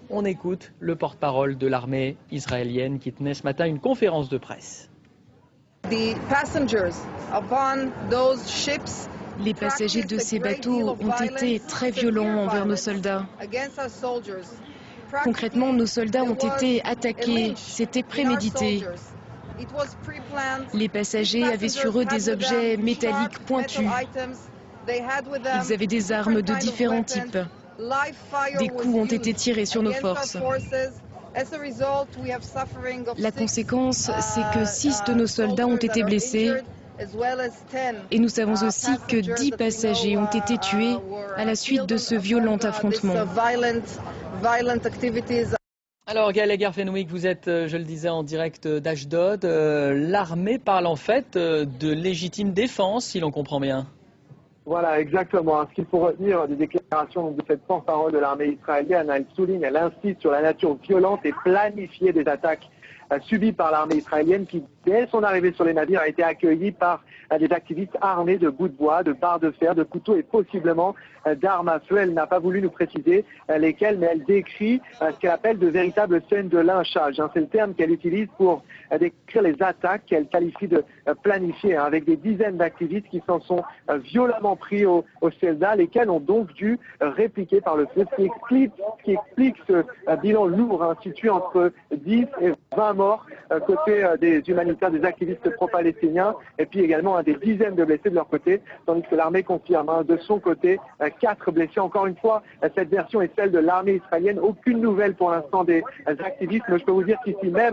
On écoute le porte-parole de l'armée israélienne qui tenait ce matin une conférence de presse. Les passagers de ces bateaux ont été très violents envers nos soldats. Concrètement, nos soldats ont été attaqués, c'était prémédité. Les passagers avaient sur eux des objets métalliques pointus. Ils avaient des armes de différents types. Des coups ont été tirés sur nos forces. La conséquence, c'est que 6 de nos soldats ont été blessés et nous savons aussi que 10 passagers ont été tués à la suite de ce violent affrontement. Alors Gaël Eger-Fenwick, vous êtes, je le disais, en direct d'Ashdod. L'armée parle en fait de légitime défense, si l'on comprend bien. Voilà, exactement. Ce qu'il faut retenir des déclarations de cette porte-parole de l'armée israélienne, elle souligne, elle insiste sur la nature violente et planifiée des attaques subies par l'armée israélienne qui, dès son arrivée sur les navires, a été accueillie par des activistes armés de bouts de bois, de barres de fer, de couteaux et possiblement d'armes à feu. Elle n'a pas voulu nous préciser lesquelles, mais elle décrit ce qu'elle appelle de véritables scènes de lynchage. C'est le terme qu'elle utilise pour décrire les attaques qu'elle qualifie de planifiées, avec des dizaines d'activistes qui s'en sont violemment pris aux soldats, lesquels ont donc dû répliquer par le feu, ce qui explique ce bilan lourd, situé entre 10 et 20 morts côté des humanitaires, des activistes pro-palestiniens, et puis également des dizaines de blessés de leur côté, tandis que l'armée confirme de son côté 4 blessés. Encore une fois, cette version est celle de l'armée israélienne. Aucune nouvelle pour l'instant des activistes, mais je peux vous dire qu'ici même,